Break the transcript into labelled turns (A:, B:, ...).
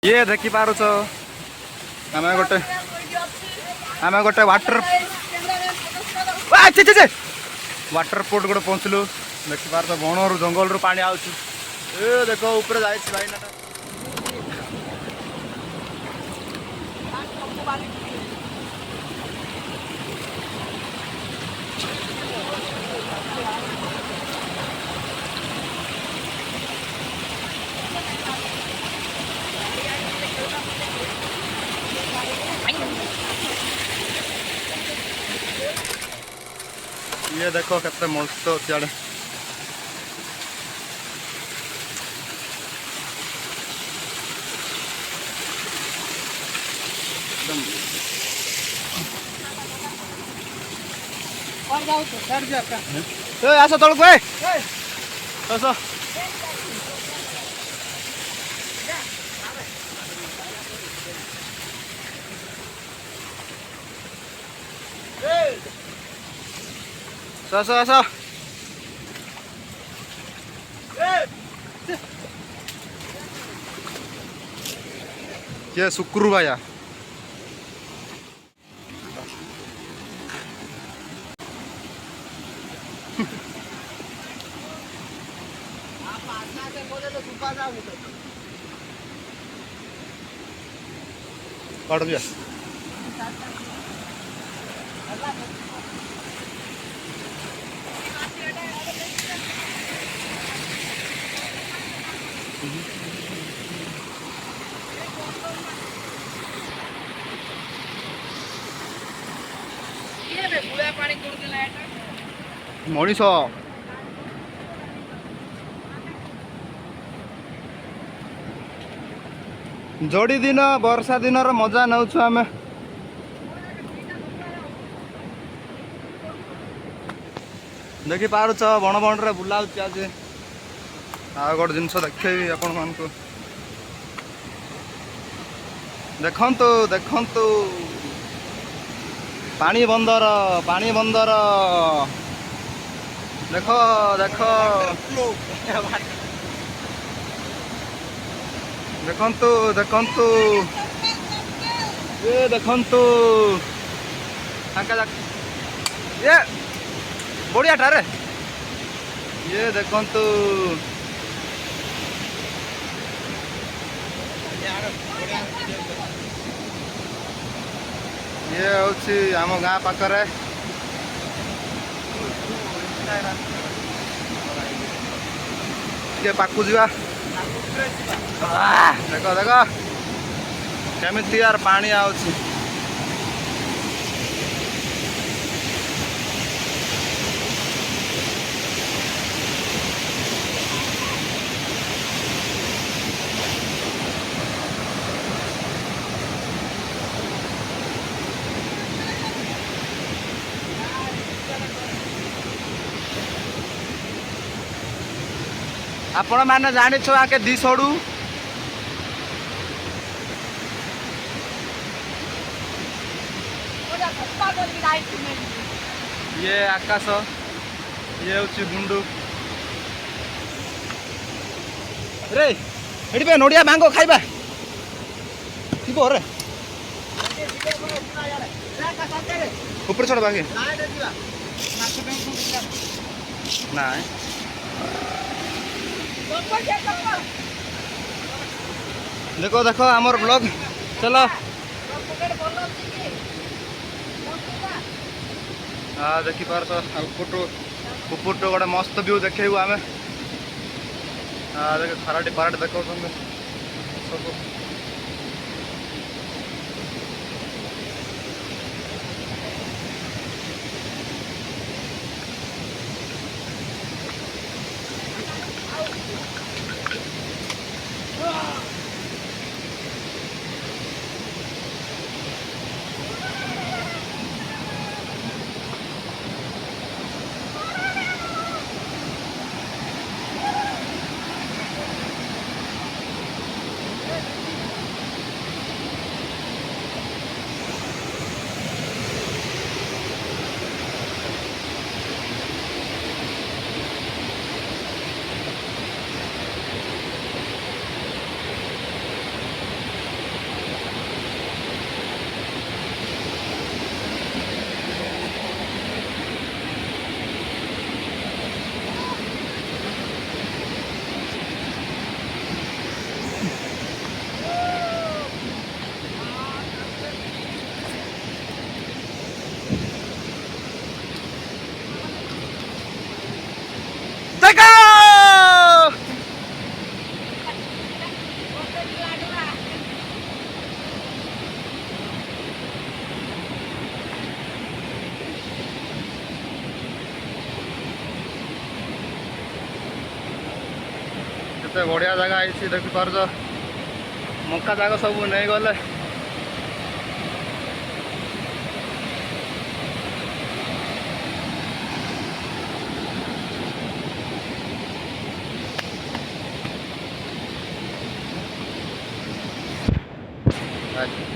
A: ये देखी पारुच आम गोटे वाटर वाटर पोर्ट गोटे पहुँचलु देखी पार तो बण रू जंगल रू पानी आउच देख ऊपर जाए भाईना ये देखो केते मस्त सियाड़े आस तलक आस आस आस ये शुक्र भाया काट दिया मनीष जोड़ी दिन वर्षा दिन मजा नौ आम देखी पारुच बण बण रे बुलाऊँ आज आ गोटे जिनस देखेबी आपण मान देखंतु देखंतु पानी बंदर देख देख देखंतु देखंतु ये देखंतु ये बढ़िया टारे ये देखंतु ये हूँ आम गाँ पाखरे पाकू जा देख देख केमी यार पानी आउची आपण मैंने जानी छो आके दी सड़ू ये आकाश ये हूँ गुंडू रे एटी नड़िया मांगो खाइबा थी रे ऊपर चढ़ बाकी ना देखो देखो आमर ब्लॉग चलो हाँ देखी पार तो ऊपर गोटे मस्त व्यू देखेबू आम हाँ देख खराटी पाराटी देखो सब केते बढ़िया जगह है देखिपार मक्का जाक सब नहीं गले अच्छा